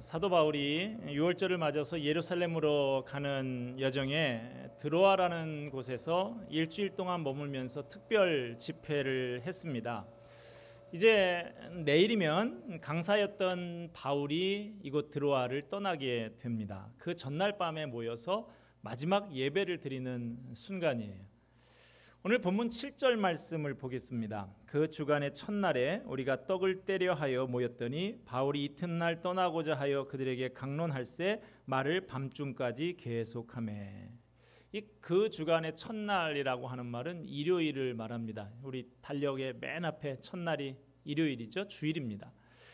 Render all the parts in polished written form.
사도 바울이 6월절을 맞아서 예루살렘으로 가는 여정에 드로아라는 곳에서 일주일 동안 머물면서 특별 집회를 했습니다. 이제 내일이면 강사였던 바울이 이곳 드로아를 떠나게 됩니다. 그 전날 밤에 모여서 마지막 예배를 드리는 순간이에요. 오늘 본문 7절 말씀을 보겠습니다. 그 주간의 첫날에 우리가 떡을 떼려 하여 모였더니 바울이 이튿날 떠나고자 하여 그들에게 강론할세 말을 밤중까지 계속하매. 그 주간의 첫날이라고 하는 말은 일요일을 말합니다. 우리 달력의 맨 앞에 첫날이 일요일이죠. 주일입니다.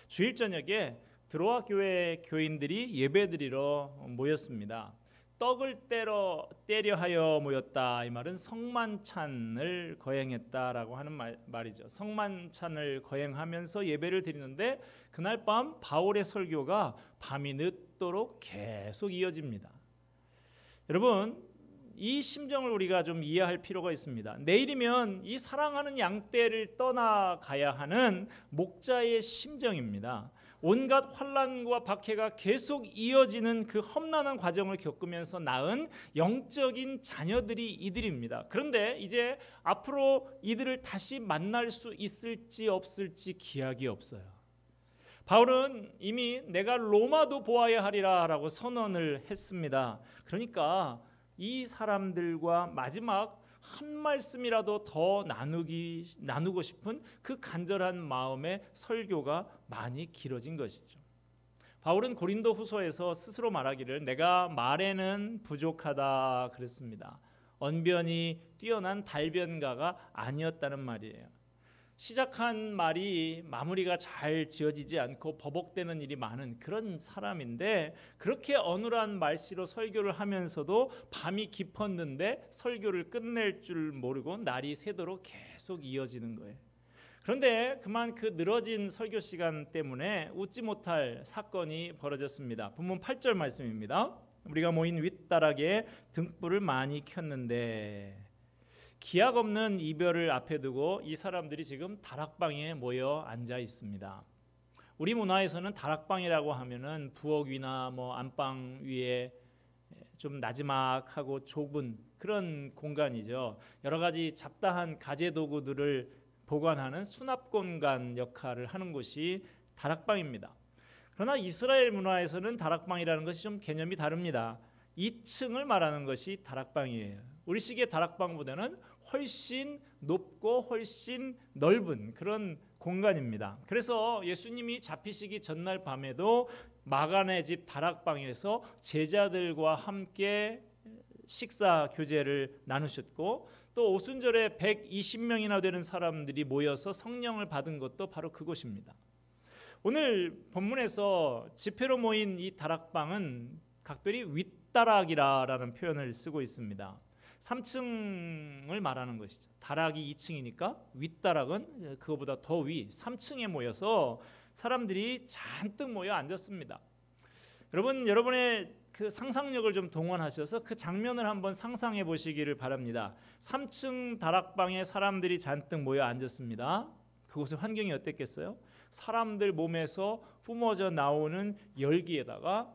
주일 저녁에 드로아 교회 교인들이 예배드리러 모였습니다. 떡을 떼려 하여 모였다. 이 말은 성만찬을 거행했다라고 하는 말이죠. 성만찬을 거행하면서 예배를 드리는데 그날 밤 바울의 설교가 밤이 늦도록 계속 이어집니다. 여러분, 이 심정을 우리가 좀 이해할 필요가 있습니다. 내일이면 이 사랑하는 양떼를 떠나가야 하는 목자의 심정입니다. 온갖 환난과 박해가 계속 이어지는 그 험난한 과정을 겪으면서 낳은 영적인 자녀들이 이들입니다. 그런데 이제 앞으로 이들을 다시 만날 수 있을지 없을지 기약이 없어요. 바울은 이미 내가 로마도 보아야 하리라 라고 선언을 했습니다. 그러니까 이 사람들과 마지막 한 말씀이라도 더 나누고 싶은 그 간절한 마음의 설교가 많이 길어진 것이죠. 바울은 고린도 후서에서 스스로 말하기를 내가 말에는 부족하다 그랬습니다. 언변이 뛰어난 달변가가 아니었다는 말이에요. 시작한 말이 마무리가 잘 지어지지 않고 버벅대는 일이 많은 그런 사람인데 그렇게 어눌한 말씨로 설교를 하면서도 밤이 깊었는데 설교를 끝낼 줄 모르고 날이 새도록 계속 이어지는 거예요. 그런데 그만 그 늘어진 설교 시간 때문에 웃지 못할 사건이 벌어졌습니다. 본문 8절 말씀입니다. 우리가 모인 윗다락에 등불을 많이 켰는데 기약 없는 이별을 앞에 두고 이 사람들이 지금 다락방에 모여 앉아 있습니다. 우리 문화에서는 다락방이라고 하면은 부엌 위나 안방 위에 좀 나지막하고 좁은 그런 공간이죠. 여러 가지 잡다한 가재 도구들을 보관하는 수납 공간 역할을 하는 곳이 다락방입니다. 그러나 이스라엘 문화에서는 다락방이라는 것이 좀 개념이 다릅니다. 2층을 말하는 것이 다락방이에요. 우리식의 다락방보다는 훨씬 높고 훨씬 넓은 그런 공간입니다. 그래서 예수님이 잡히시기 전날 밤에도 마가네 집 다락방에서 제자들과 함께 식사 교제를 나누셨고 또 오순절에 120명이나 되는 사람들이 모여서 성령을 받은 것도 바로 그곳입니다. 오늘 본문에서 집회로 모인 이 다락방은 각별히 윗다락이라는 표현을 쓰고 있습니다. 3층을 말하는 것이죠. 다락이 2층이니까 윗다락은 그거보다 더 위 3층에 모여서 사람들이 잔뜩 모여 앉았습니다. 여러분의 그 상상력을 좀 동원하셔서 그 장면을 한번 상상해 보시기를 바랍니다. 3층 다락방에 사람들이 잔뜩 모여 앉았습니다. 그곳의 환경이 어땠겠어요? 사람들 몸에서 뿜어져 나오는 열기에다가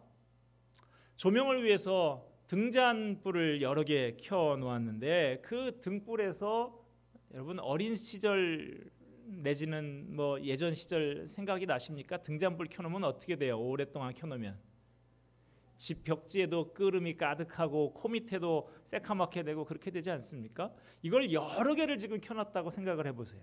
조명을 위해서 등잔불을 여러 개 켜놓았는데 그 등불에서 여러분 어린 시절 내지는 예전 시절 생각이 나십니까? 등잔불 켜놓으면 어떻게 돼요? 오랫동안 켜놓으면 집 벽지에도 끄름이 가득하고 코 밑에도 새카맣게 되고 그렇게 되지 않습니까? 이걸 여러 개를 지금 켜놨다고 생각을 해보세요.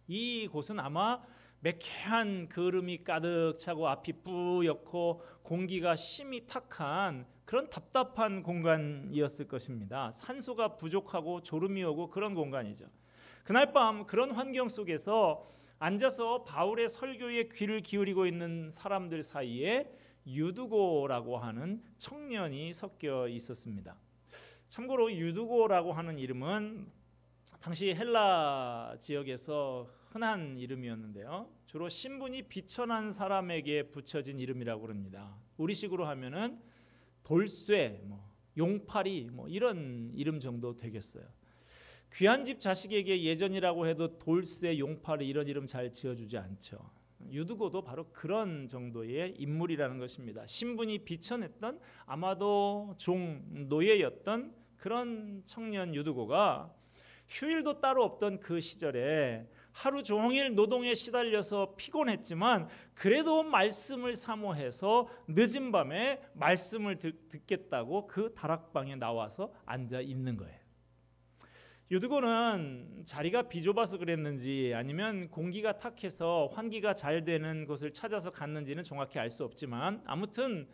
이 곳은 아마 매캐한 그름이 가득 차고 앞이 뿌옇고 공기가 심이 탁한 그런 답답한 공간이었을 것입니다. 산소가 부족하고 졸음이 오고 그런 공간이죠. 그날 밤 그런 환경 속에서 앉아서 바울의 설교에 귀를 기울이고 있는 사람들 사이에 유두고라고 하는 청년이 섞여 있었습니다. 참고로 유두고라고 하는 이름은 당시 헬라 지역에서 흔한 이름이었는데요. 주로 신분이 비천한 사람에게 붙여진 이름이라고 합니다. 우리식으로 하면은 돌쇠, 용팔이 이런 이름 정도 되겠어요. 귀한 집 자식에게 예전이라고 해도 돌쇠, 용팔이 이런 이름 잘 지어주지 않죠. 유두고도 바로 그런 정도의 인물이라는 것입니다. 신분이 비천했던, 아마도 종 노예였던 그런 청년 유두고가 휴일도 따로 없던 그 시절에 하루 종일 노동에 시달려서 피곤했지만 그래도 말씀을 사모해서 늦은 밤에 말씀을 듣겠다고 그 다락방에 나와서 앉아 있는 거예요. 유두고는 자리가 비좁아서 그랬는지 아니면 공기가 탁해서 환기가 잘 되는 곳을 찾아서 갔는지는 정확히 알 수 없지만, 아무튼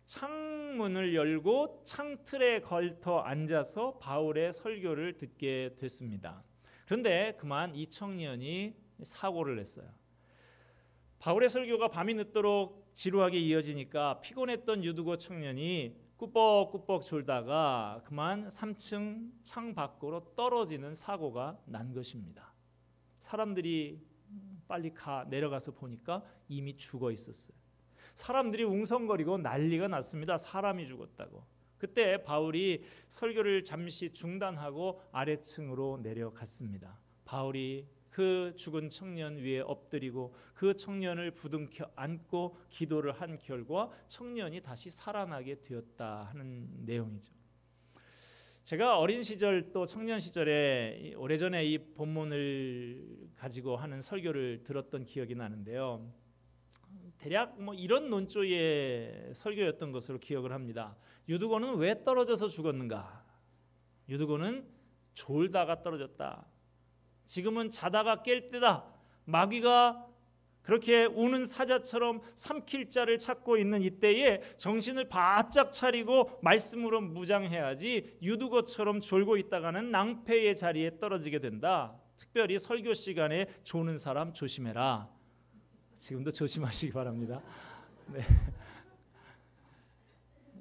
창문을 열고 창틀에 걸터 앉아서 바울의 설교를 듣게 됐습니다. 그런데 그만 이 청년이 사고를 냈어요. 바울의 설교가 밤이 늦도록 지루하게 이어지니까 피곤했던 유두고 청년이 꾸벅꾸벅 졸다가 그만 3층 창 밖으로 떨어지는 사고가 난 것입니다. 사람들이 빨리 내려가서 보니까 이미 죽어 있었어요. 사람들이 웅성거리고 난리가 났습니다. 사람이 죽었다고. 그때 바울이 설교를 잠시 중단하고 아래층으로 내려갔습니다. 바울이 그 죽은 청년 위에 엎드리고 그 청년을 부둥켜 안고 기도를 한 결과 청년이 다시 살아나게 되었다 하는 내용이죠. 제가 어린 시절 또 청년 시절에 오래전에 이 본문을 가지고 하는 설교를 들었던 기억이 나는데요. 대략 이런 논조의 설교였던 것으로 기억을 합니다. 유두고는 왜 떨어져서 죽었는가? 유두고는 졸다가 떨어졌다. 지금은 자다가 깰 때다. 마귀가 그렇게 우는 사자처럼 삼킬 자를 찾고 있는 이때에 정신을 바짝 차리고 말씀으로 무장해야지 유두고처럼 졸고 있다가는 낭패의 자리에 떨어지게 된다. 특별히 설교 시간에 조는 사람 조심해라. 지금도 조심하시기 바랍니다. 네.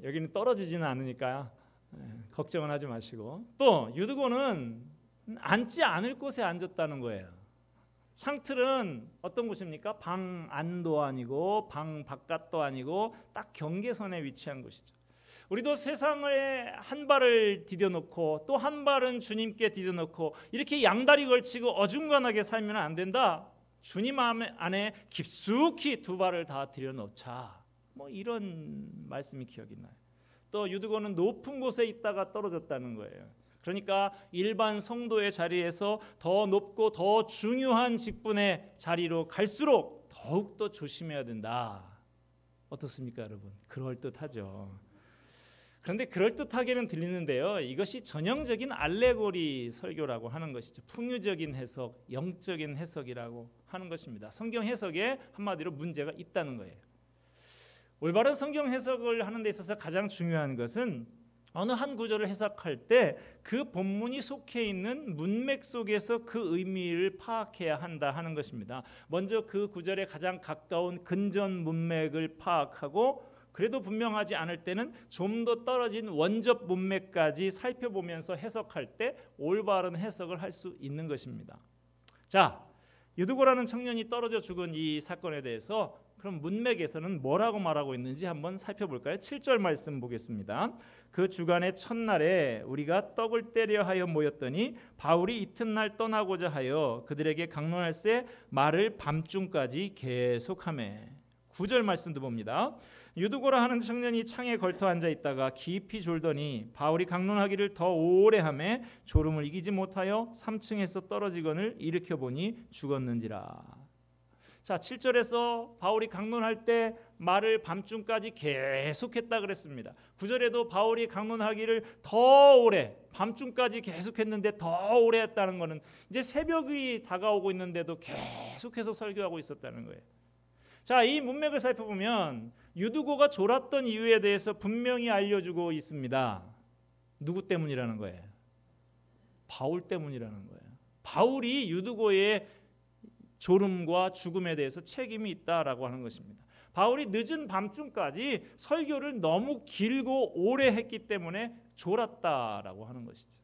여기는 떨어지지는 않으니까요. 걱정은 하지 마시고. 또 유두고는 앉지 않을 곳에 앉았다는 거예요. 창틀은 어떤 곳입니까? 방 안도 아니고 방 바깥도 아니고 딱 경계선에 위치한 곳이죠. 우리도 세상에 한 발을 디뎌놓고 또 한 발은 주님께 디뎌놓고 이렇게 양다리 걸치고 어중간하게 살면 안 된다. 주님 안에 깊숙이 두 발을 다 들여놓자. 이런 말씀이 기억이 나요. 또 유두고는 높은 곳에 있다가 떨어졌다는 거예요. 그러니까 일반 성도의 자리에서 더 높고 더 중요한 직분의 자리로 갈수록 더욱더 조심해야 된다. 어떻습니까, 여러분? 그럴듯하죠. 그런데 그럴듯하게는 들리는데요, 이것이 전형적인 알레고리 설교라고 하는 것이죠. 풍유적인 해석, 영적인 해석이라고 하는 것입니다. 성경 해석에 한마디로 문제가 있다는 거예요. 올바른 성경 해석을 하는 데 있어서 가장 중요한 것은 어느 한 구절을 해석할 때 그 본문이 속해 있는 문맥 속에서 그 의미를 파악해야 한다 하는 것입니다. 먼저 그 구절에 가장 가까운 근전 문맥을 파악하고 그래도 분명하지 않을 때는 좀 더 떨어진 원접 문맥까지 살펴보면서 해석할 때 올바른 해석을 할 수 있는 것입니다. 자, 유두고라는 청년이 떨어져 죽은 이 사건에 대해서 그럼 문맥에서는 뭐라고 말하고 있는지 한번 살펴볼까요? 7절 말씀 보겠습니다. 그 주간의 첫날에 우리가 떡을 떼려 하여 모였더니 바울이 이튿날 떠나고자 하여 그들에게 강론할새 말을 밤중까지 계속하매. 9절 말씀도 봅니다. 유두고라 하는 청년이 창에 걸터 앉아 있다가 깊이 졸더니 바울이 강론하기를 더 오래 하매 졸음을 이기지 못하여 3층에서 떨어지거늘 일으켜 보니 죽었는지라. 자, 7절에서 바울이 강론할 때 말을 밤중까지 계속했다 그랬습니다. 9절에도 바울이 강론하기를 더 오래, 밤중까지 계속했는데 더 오래 했다는 것은 이제 새벽이 다가오고 있는데도 계속해서 설교하고 있었다는 거예요. 자, 이 문맥을 살펴보면 유두고가 졸았던 이유에 대해서 분명히 알려주고 있습니다. 누구 때문이라는 거예요? 바울 때문이라는 거예요. 바울이 유두고의 졸음과 죽음에 대해서 책임이 있다라고 하는 것입니다. 바울이 늦은 밤중까지 설교를 너무 길고 오래 했기 때문에 졸았다라고 하는 것이죠.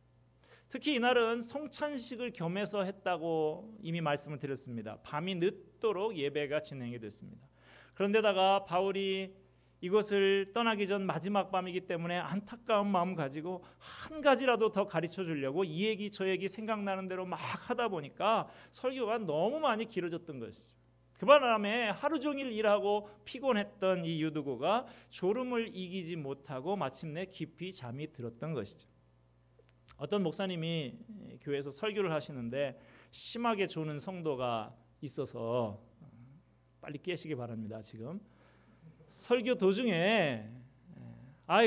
특히 이날은 성찬식을 겸해서 했다고 이미 말씀을 드렸습니다. 밤이 늦도록 예배가 진행이 됐습니다. 그런데다가 바울이 이것을 떠나기 전 마지막 밤이기 때문에 안타까운 마음 가지고 한 가지라도 더 가르쳐 주려고 이 얘기 저 얘기 생각나는 대로 막 하다 보니까 설교가 너무 많이 길어졌던 것이죠. 그 바람에 하루 종일 일하고 피곤했던 이 유두고가 졸음을 이기지 못하고 마침내 깊이 잠이 들었던 것이죠. 어떤 목사님이 교회에서 설교를 하시는데 심하게 조는 성도가 있어서 빨리 깨시기 바랍니다. 지금 설교 도중에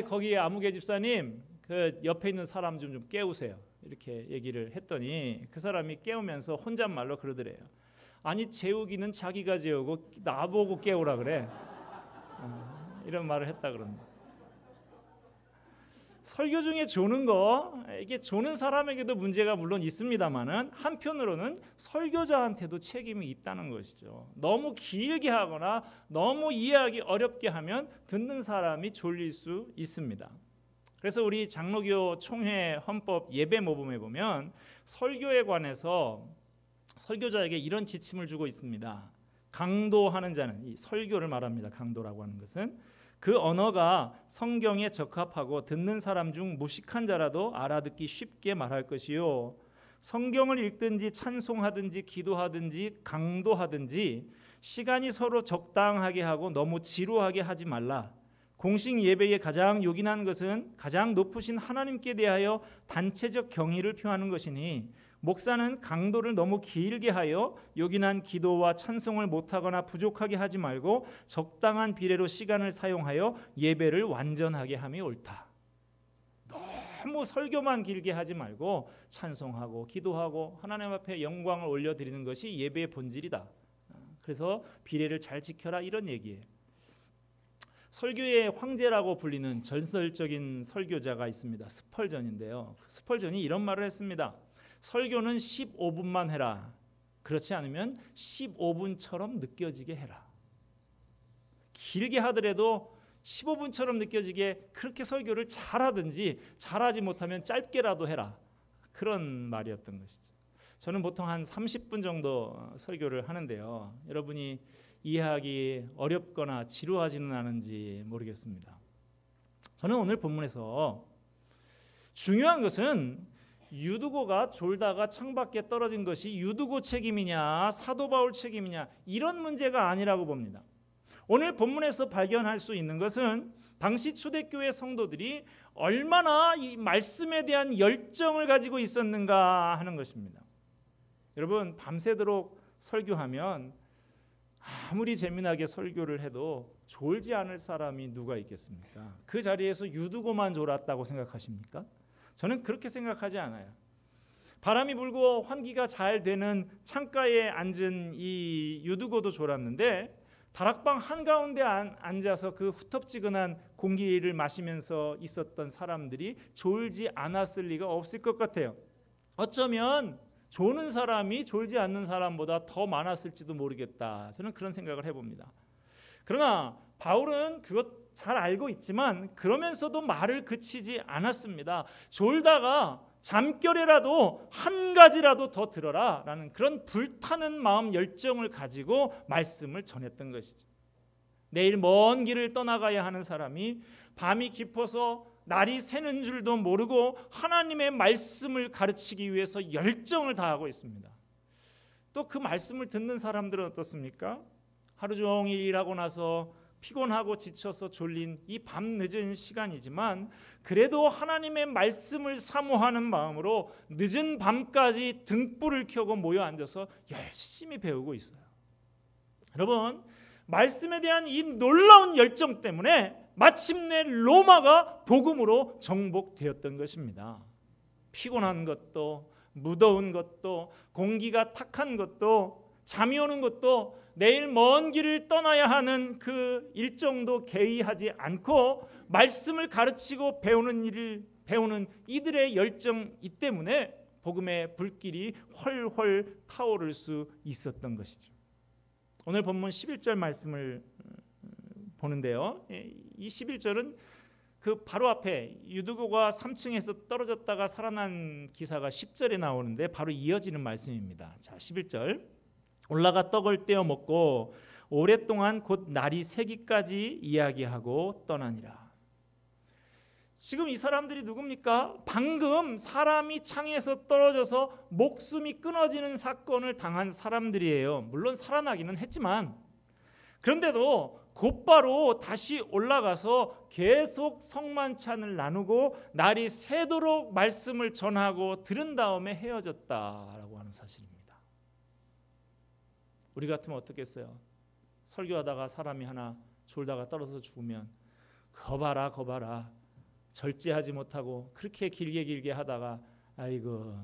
거기 아무개 집사님 그 옆에 있는 사람 좀 깨우세요. 이렇게 얘기를 했더니 그 사람이 깨우면서 혼잣말로 그러더래요. 아니 재우기는 자기가 재우고 나보고 깨우라 그래. 이런 말을 했다 그럽니다. 설교 중에 조는 거, 이게 조는 사람에게도 문제가 물론 있습니다만은 한편으로는 설교자한테도 책임이 있다는 것이죠. 너무 길게 하거나 너무 이해하기 어렵게 하면 듣는 사람이 졸릴 수 있습니다. 그래서 우리 장로교 총회 헌법 예배 모범에 보면 설교에 관해서 설교자에게 이런 지침을 주고 있습니다. 강도하는 자는, 이 설교를 말합니다. 강도라고 하는 것은 그 언어가 성경에 적합하고 듣는 사람 중 무식한 자라도 알아듣기 쉽게 말할 것이요, 성경을 읽든지 찬송하든지 기도하든지 강도하든지 시간이 서로 적당하게 하고 너무 지루하게 하지 말라. 공식 예배에 가장 요긴한 것은 가장 높으신 하나님께 대하여 단체적 경의를 표하는 것이니 목사는 강도를 너무 길게 하여 요긴한 기도와 찬송을 못하거나 부족하게 하지 말고 적당한 비례로 시간을 사용하여 예배를 완전하게 함이 옳다. 너무 설교만 길게 하지 말고 찬송하고 기도하고 하나님 앞에 영광을 올려드리는 것이 예배의 본질이다. 그래서 비례를 잘 지켜라, 이런 얘기예요. 설교의 황제라고 불리는 전설적인 설교자가 있습니다. 스펄전인데요. 스펄전이 이런 말을 했습니다. 설교는 15분만 해라. 그렇지 않으면 15분처럼 느껴지게 해라. 길게 하더라도 15분처럼 느껴지게 그렇게 설교를 잘하든지 잘하지 못하면 짧게라도 해라. 그런 말이었던 것이죠. 저는 보통 한 30분 정도 설교를 하는데요. 여러분이 이해하기 어렵거나 지루하지는 않은지 모르겠습니다. 저는 오늘 본문에서 중요한 것은 유두고가 졸다가 창밖에 떨어진 것이 유두고 책임이냐 사도 바울 책임이냐 이런 문제가 아니라고 봅니다. 오늘 본문에서 발견할 수 있는 것은 당시 초대교회 성도들이 얼마나 이 말씀에 대한 열정을 가지고 있었는가 하는 것입니다. 여러분, 밤새도록 설교하면 아무리 재미나게 설교를 해도 졸지 않을 사람이 누가 있겠습니까? 그 자리에서 유두고만 졸았다고 생각하십니까? 저는 그렇게 생각하지 않아요. 바람이 불고 환기가 잘 되는 창가에 앉은 이 유두고도 졸았는데 다락방 한가운데 앉아서 그 후텁지근한 공기를 마시면서 있었던 사람들이 졸지 않았을 리가 없을 것 같아요. 어쩌면 조는 사람이 졸지 않는 사람보다 더 많았을지도 모르겠다. 저는 그런 생각을 해봅니다. 그러나 바울은 그것 잘 알고 있지만 그러면서도 말을 그치지 않았습니다. 졸다가 잠결에라도 한 가지라도 더 들어라 라는 그런 불타는 마음 열정을 가지고 말씀을 전했던 것이죠. 내일 먼 길을 떠나가야 하는 사람이 밤이 깊어서 날이 새는 줄도 모르고 하나님의 말씀을 가르치기 위해서 열정을 다하고 있습니다. 또 그 말씀을 듣는 사람들은 어떻습니까? 하루 종일 일하고 나서 피곤하고 지쳐서 졸린 이 밤늦은 시간이지만 그래도 하나님의 말씀을 사모하는 마음으로 늦은 밤까지 등불을 켜고 모여 앉아서 열심히 배우고 있어요. 여러분, 말씀에 대한 이 놀라운 열정 때문에 마침내 로마가 복음으로 정복되었던 것입니다. 피곤한 것도 무더운 것도 공기가 탁한 것도 잠이 오는 것도 내일 먼 길을 떠나야 하는 그 일정도 개의하지 않고 말씀을 가르치고 배우는 이들의 열정이 때문에 복음의 불길이 훨훨 타오를 수 있었던 것이죠. 오늘 본문 11절 말씀을 보는데요. 이 11절은 그 바로 앞에 유두고가 3층에서 떨어졌다가 살아난 기사가 10절에 나오는데 바로 이어지는 말씀입니다. 자, 11절. 올라가 떡을 떼어 먹고 오랫동안 곧 날이 새기까지 이야기하고 떠나니라. 지금 이 사람들이 누굽니까? 방금 사람이 창에서 떨어져서 목숨이 끊어지는 사건을 당한 사람들이에요. 물론 살아나기는 했지만, 그런데도 곧바로 다시 올라가서 계속 성만찬을 나누고 날이 새도록 말씀을 전하고 들은 다음에 헤어졌다라고 하는 사실입니다. 우리 같으면 어떻겠어요? 설교하다가 사람이 하나 졸다가 떨어져서 죽으면 거봐라 거봐라, 절제하지 못하고 그렇게 길게 하다가 아이고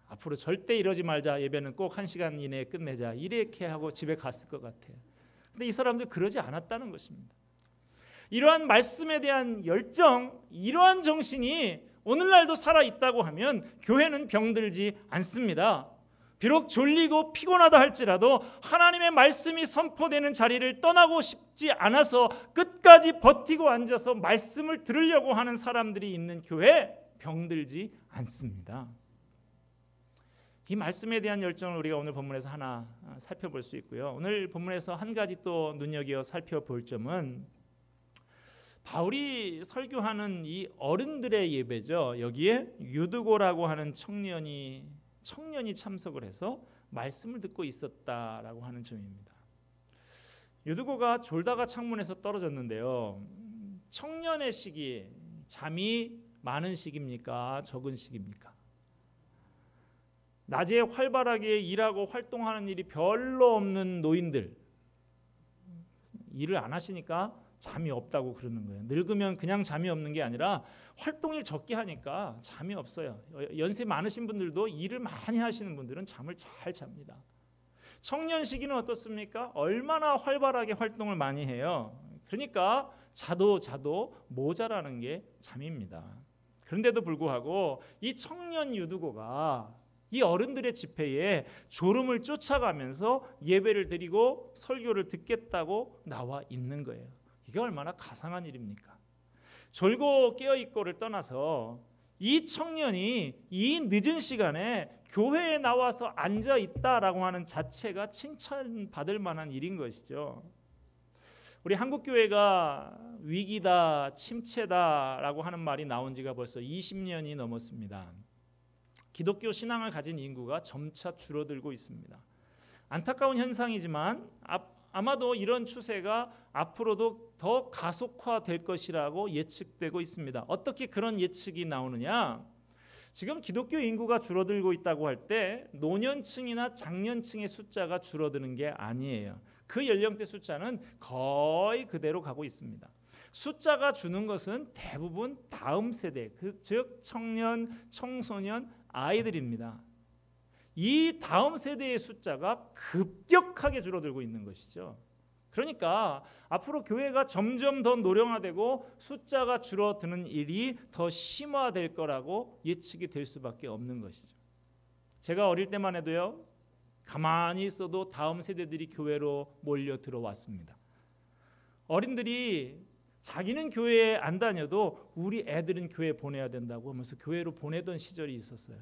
앞으로 절대 이러지 말자, 예배는 꼭 1시간 이내에 끝내자, 이렇게 하고 집에 갔을 것 같아요. 근데 이 사람들 그러지 않았다는 것입니다. 이러한 말씀에 대한 열정, 이러한 정신이 오늘날도 살아있다고 하면 교회는 병들지 않습니다. 비록 졸리고 피곤하다 할지라도 하나님의 말씀이 선포되는 자리를 떠나고 싶지 않아서 끝까지 버티고 앉아서 말씀을 들으려고 하는 사람들이 있는 교회, 병들지 않습니다. 이 말씀에 대한 열정을 우리가 오늘 본문에서 하나 살펴볼 수 있고요. 오늘 본문에서 한 가지 또 눈여겨 살펴볼 점은 바울이 설교하는 이 어른들의 예배죠. 여기에 유드고라고 하는 청년이 참석을 해서 말씀을 듣고 있었다라고 하는 점입니다. 유드고가 졸다가 창문에서 떨어졌는데요. 청년의 시기, 잠이 많은 시기입니까? 적은 시기입니까? 낮에 활발하게 일하고 활동하는 일이 별로 없는 노인들, 일을 안 하시니까 잠이 없다고 그러는 거예요. 늙으면 그냥 잠이 없는 게 아니라 활동일 적게 하니까 잠이 없어요. 연세 많으신 분들도 일을 많이 하시는 분들은 잠을 잘 잡니다. 청년 시기는 어떻습니까? 얼마나 활발하게 활동을 많이 해요. 그러니까 자도 모자라는 게 잠입니다. 그런데도 불구하고 이 청년 유두고가 이 어른들의 집회에 졸음을 쫓아가면서 예배를 드리고 설교를 듣겠다고 나와 있는 거예요. 이게 얼마나 가상한 일입니까? 졸고 깨어있고를 떠나서 이 청년이 이 늦은 시간에 교회에 나와서 앉아있다라고 하는 자체가 칭찬받을 만한 일인 것이죠. 우리 한국교회가 위기다, 침체다라고 하는 말이 나온 지가 벌써 20년이 넘었습니다. 기독교 신앙을 가진 인구가 점차 줄어들고 있습니다. 안타까운 현상이지만 아마도 이런 추세가 앞으로도 더 가속화될 것이라고 예측되고 있습니다. 어떻게 그런 예측이 나오느냐? 지금 기독교 인구가 줄어들고 있다고 할 때 노년층이나 장년층의 숫자가 줄어드는 게 아니에요. 그 연령대 숫자는 거의 그대로 가고 있습니다. 숫자가 주는 것은 대부분 다음 세대, 즉 청년, 청소년, 아이들입니다. 이 다음 세대의 숫자가 급격하게 줄어들고 있는 것이죠. 그러니까 앞으로 교회가 점점 더 노령화되고 숫자가 줄어드는 일이 더 심화될 거라고 예측이 될 수밖에 없는 것이죠. 제가 어릴 때만 해도요, 가만히 있어도 다음 세대들이 교회로 몰려 들어왔습니다. 어린들이 자기는 교회에 안 다녀도 우리 애들은 교회 보내야 된다고 하면서 교회로 보내던 시절이 있었어요.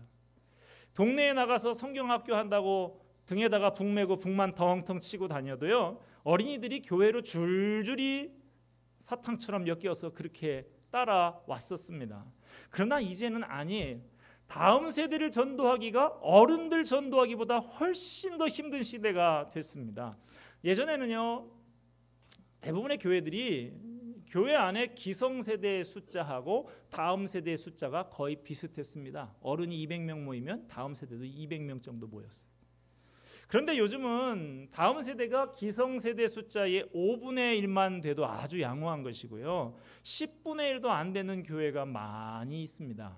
동네에 나가서 성경학교 한다고 등에다가 북 메고 북만 덩텅 치고 다녀도요, 어린이들이 교회로 줄줄이 사탕처럼 엮여서 그렇게 따라왔었습니다. 그러나 이제는 아니에요. 다음 세대를 전도하기가 어른들 전도하기보다 훨씬 더 힘든 시대가 됐습니다. 예전에는요, 대부분의 교회들이 교회 안에 기성세대의 숫자하고 다음 세대의 숫자가 거의 비슷했습니다. 어른이 200명 모이면 다음 세대도 200명 정도 모였어요. 그런데 요즘은 다음 세대가 기성세대 숫자의 5분의 1만 돼도 아주 양호한 것이고요, 10분의 1도 안 되는 교회가 많이 있습니다.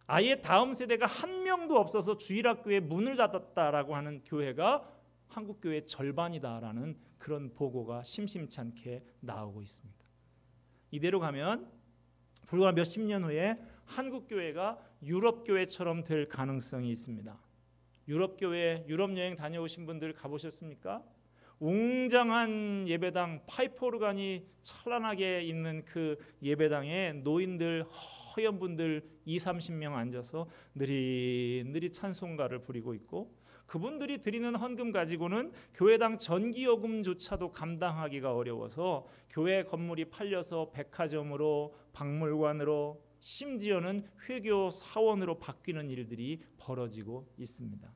아예 다음 세대가 한 명도 없어서 주일학교에 문을 닫았다라고 하는 교회가 한국교회의 절반이다라는 그런 보고가 심심찮게 나오고 있습니다. 이대로 가면 불과 몇십 년 후에 한국교회가 유럽교회처럼 될 가능성이 있습니다. 유럽교회, 유럽여행 다녀오신 분들 가보셨습니까? 웅장한 예배당, 파이프 오르간이 찬란하게 있는 그 예배당에 노인들, 허연 분들 20-30명 앉아서 느릿느릿 찬송가를 부리고 있고, 그분들이 드리는 헌금 가지고는 교회당 전기요금조차도 감당하기가 어려워서 교회 건물이 팔려서 백화점으로, 박물관으로, 심지어는 회교 사원으로 바뀌는 일들이 벌어지고 있습니다.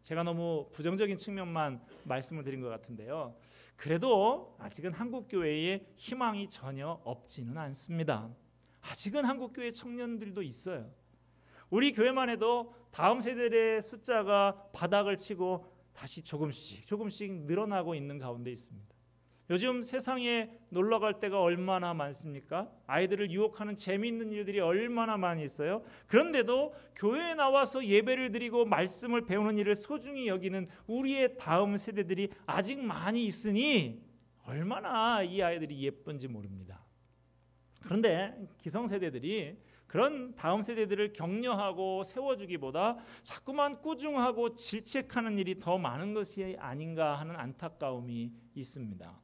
제가 너무 부정적인 측면만 말씀을 드린 것 같은데요. 그래도 아직은 한국교회에 희망이 전혀 없지는 않습니다. 아직은 한국교회 청년들도 있어요. 우리 교회만 해도 다음 세대의 숫자가 바닥을 치고 다시 조금씩 늘어나고 있는 가운데 있습니다. 요즘 세상에 놀러 갈 데가 얼마나 많습니까? 아이들을 유혹하는 재미있는 일들이 얼마나 많이 있어요. 그런데도 교회에 나와서 예배를 드리고 말씀을 배우는 일을 소중히 여기는 우리의 다음 세대들이 아직 많이 있으니 얼마나 이 아이들이 예쁜지 모릅니다. 그런데 기성세대들이 그런 다음 세대들을 격려하고 세워주기보다 자꾸만 꾸중하고 질책하는 일이 더 많은 것이 아닌가 하는 안타까움이 있습니다.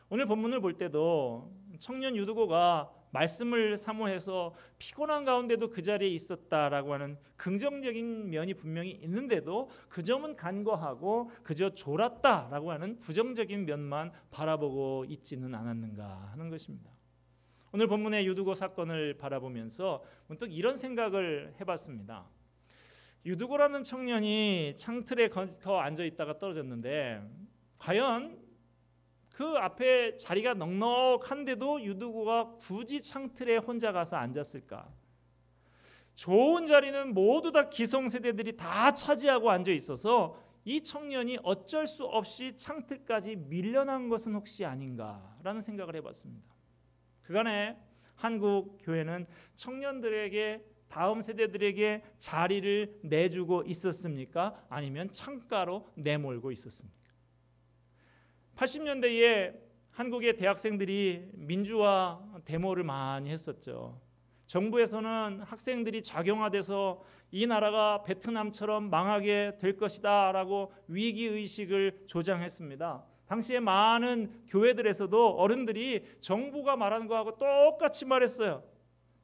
오늘 본문을 볼 때도 청년 유두고가 말씀을 사모해서 피곤한 가운데도 그 자리에 있었다라고 하는 긍정적인 면이 분명히 있는데도 그 점은 간과하고 그저 졸았다라고 하는 부정적인 면만 바라보고 있지는 않았는가 하는 것입니다. 오늘 본문의 유두고 사건을 바라보면서 문득 이런 생각을 해봤습니다. 유두고라는 청년이 창틀에 더 앉아있다가 떨어졌는데 과연 그 앞에 자리가 넉넉한데도 유두고가 굳이 창틀에 혼자 가서 앉았을까? 좋은 자리는 모두 다 기성세대들이 다 차지하고 앉아 있어서 이 청년이 어쩔 수 없이 창틀까지 밀려난 것은 혹시 아닌가라는 생각을 해봤습니다. 그간에 한국 교회는 청년들에게 다음 세대들에게 자리를 내주고 있었습니까? 아니면 창가로 내몰고 있었습니까? 80년대에 한국의 대학생들이 민주화 데모를 많이 했었죠. 정부에서는 학생들이 작용화돼서 이 나라가 베트남처럼 망하게 될 것이다 라고 위기의식을 조장했습니다. 당시에 많은 교회들에서도 어른들이 정부가 말하는 거하고 똑같이 말했어요.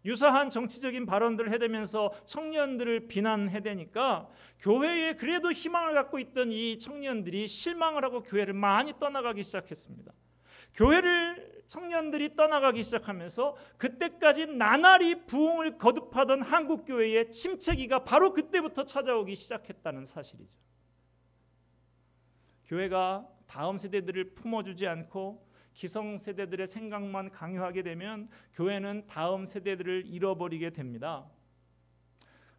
유사한 정치적인 발언들을 해대면서 청년들을 비난해대니까 교회에 그래도 희망을 갖고 있던 이 청년들이 실망을 하고 교회를 많이 떠나가기 시작했습니다. 교회를 청년들이 떠나가기 시작하면서 그때까지 나날이 부흥을 거듭하던 한국교회의 침체기가 바로 그때부터 찾아오기 시작했다는 사실이죠. 교회가 다음 세대들을 품어주지 않고 기성세대들의 생각만 강요하게 되면 교회는 다음 세대들을 잃어버리게 됩니다.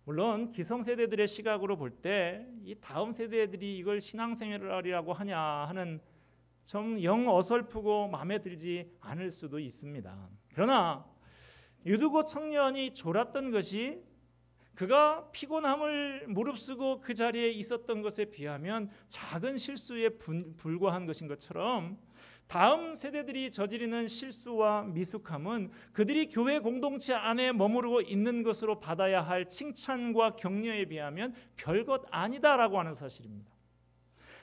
물론 기성세대들의 시각으로 볼 때 이 다음 세대들이 이걸 신앙생활이라고 하냐 하는 좀 영 어설프고 마음에 들지 않을 수도 있습니다. 그러나 유두고 청년이 졸았던 것이 그가 피곤함을 무릅쓰고 그 자리에 있었던 것에 비하면 작은 실수에 불과한 것인 것처럼 다음 세대들이 저지르는 실수와 미숙함은 그들이 교회 공동체 안에 머무르고 있는 것으로 받아야 할 칭찬과 격려에 비하면 별것 아니다라고 하는 사실입니다.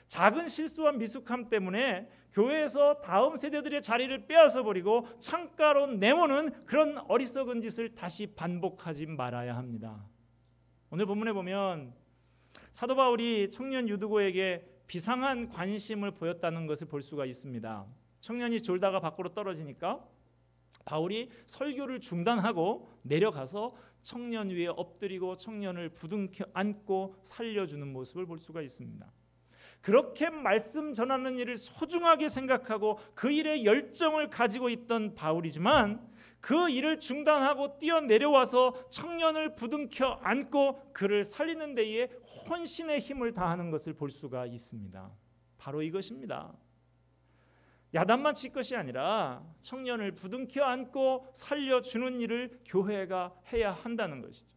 작은 실수와 미숙함 때문에 교회에서 다음 세대들의 자리를 빼앗아 버리고 창가로 내모는 그런 어리석은 짓을 다시 반복하지 말아야 합니다. 오늘 본문에 보면 사도 바울이 청년 유두고에게 비상한 관심을 보였다는 것을 볼 수가 있습니다. 청년이 졸다가 밖으로 떨어지니까 바울이 설교를 중단하고 내려가서 청년 위에 엎드리고 청년을 부둥켜 안고 살려주는 모습을 볼 수가 있습니다. 그렇게 말씀 전하는 일을 소중하게 생각하고 그 일에 열정을 가지고 있던 바울이지만 그 일을 중단하고 뛰어내려와서 청년을 부둥켜 안고 그를 살리는 데에 혼신의 힘을 다하는 것을 볼 수가 있습니다. 바로 이것입니다. 야단만 칠 것이 아니라 청년을 부둥켜 안고 살려주는 일을 교회가 해야 한다는 것이죠.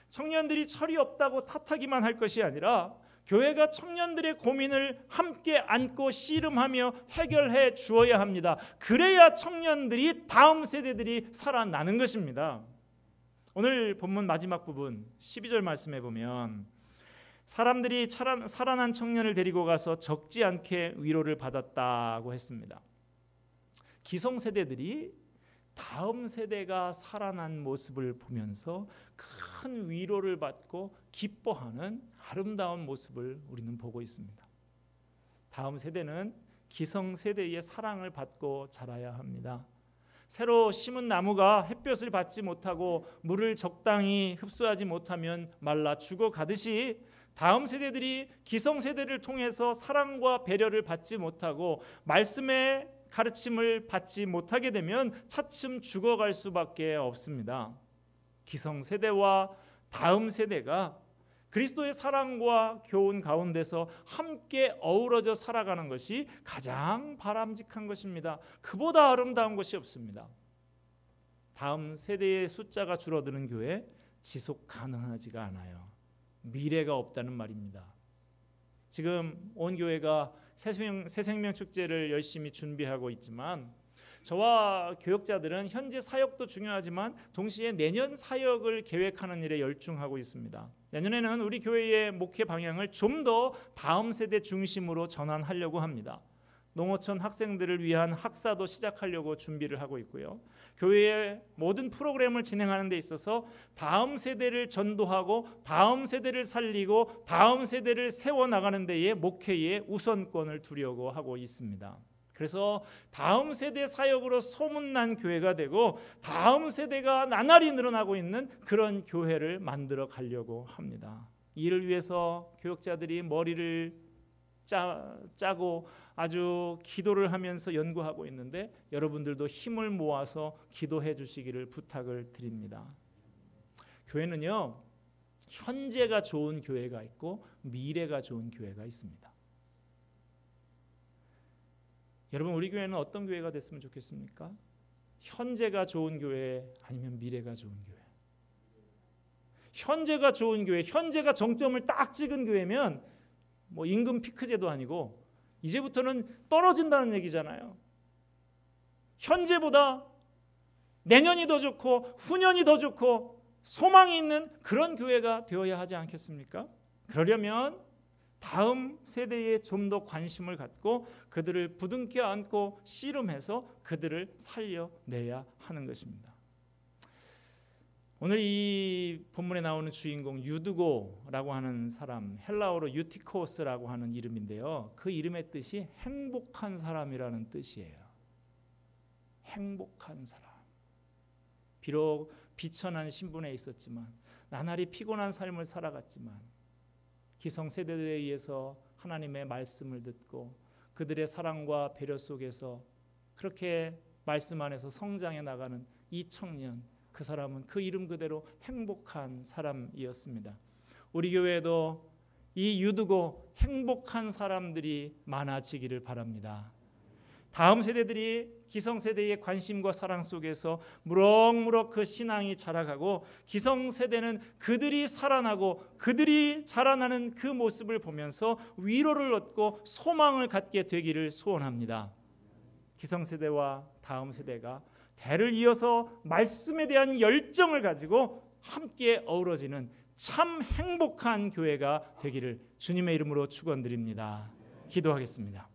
청년들이 철이 없다고 탓하기만 할 것이 아니라 교회가 청년들의 고민을 함께 안고 씨름하며 해결해 주어야 합니다. 그래야 청년들이 다음 세대들이 살아나는 것입니다. 오늘 본문 마지막 부분 12절 말씀해 보면 사람들이 살아난 청년을 데리고 가서 적지 않게 위로를 받았다고 했습니다. 기성세대들이 다음 세대가 살아난 모습을 보면서 큰 위로를 받고 기뻐하는 아름다운 모습을 우리는 보고 있습니다. 다음 세대는 기성세대의 사랑을 받고 자라야 합니다. 새로 심은 나무가 햇볕을 받지 못하고 물을 적당히 흡수하지 못하면 말라 죽어가듯이 다음 세대들이 기성세대를 통해서 사랑과 배려를 받지 못하고 말씀의 가르침을 받지 못하게 되면 차츰 죽어갈 수밖에 없습니다. 기성세대와 다음 세대가 그리스도의 사랑과 교훈 가운데서 함께 어우러져 살아가는 것이 가장 바람직한 것입니다. 그보다 아름다운 것이 없습니다. 다음 세대의 숫자가 줄어드는 교회, 지속 가능하지가 않아요. 미래가 없다는 말입니다. 지금 온 교회가 새생명 축제를 열심히 준비하고 있지만 저와 교역자들은 현재 사역도 중요하지만 동시에 내년 사역을 계획하는 일에 열중하고 있습니다. 내년에는 우리 교회의 목회 방향을 좀 더 다음 세대 중심으로 전환하려고 합니다. 농어촌 학생들을 위한 학사도 시작하려고 준비를 하고 있고요. 교회의 모든 프로그램을 진행하는 데 있어서 다음 세대를 전도하고 다음 세대를 살리고 다음 세대를 세워나가는 데에 목회의 우선권을 두려고 하고 있습니다. 그래서 다음 세대 사역으로 소문난 교회가 되고 다음 세대가 나날이 늘어나고 있는 그런 교회를 만들어 가려고 합니다. 이를 위해서 교역자들이 머리를 짜고 아주 기도를 하면서 연구하고 있는데 여러분들도 힘을 모아서 기도해 주시기를 부탁을 드립니다. 교회는요, 현재가 좋은 교회가 있고 미래가 좋은 교회가 있습니다. 여러분, 우리 교회는 어떤 교회가 됐으면 좋겠습니까? 현재가 좋은 교회 아니면 미래가 좋은 교회? 현재가 좋은 교회, 현재가 정점을 딱 찍은 교회면 뭐 임금 피크제도 아니고 이제부터는 떨어진다는 얘기잖아요. 현재보다 내년이 더 좋고 후년이 더 좋고 소망이 있는 그런 교회가 되어야 하지 않겠습니까? 그러려면 다음 세대에 좀 더 관심을 갖고 그들을 부둥켜 안고 씨름해서 그들을 살려내야 하는 것입니다. 오늘 이 본문에 나오는 주인공 유드고라고 하는 사람, 헬라어로 유티코스라고 하는 이름인데요. 그 이름의 뜻이 행복한 사람이라는 뜻이에요. 행복한 사람. 비록 비천한 신분에 있었지만 나날이 피곤한 삶을 살아갔지만 기성세대들에 의해서 하나님의 말씀을 듣고 그들의 사랑과 배려 속에서 그렇게 말씀 안에서 성장해 나가는 이 청년, 그 사람은 그 이름 그대로 행복한 사람이었습니다. 우리 교회에도 이 유두고 행복한 사람들이 많아지기를 바랍니다. 다음 세대들이 기성세대의 관심과 사랑 속에서 무럭무럭 그 신앙이 자라가고 기성세대는 그들이 살아나고 그들이 자라나는 그 모습을 보면서 위로를 얻고 소망을 갖게 되기를 소원합니다. 기성세대와 다음 세대가 대를 이어서 말씀에 대한 열정을 가지고 함께 어우러지는 참 행복한 교회가 되기를 주님의 이름으로 축원드립니다. 기도하겠습니다.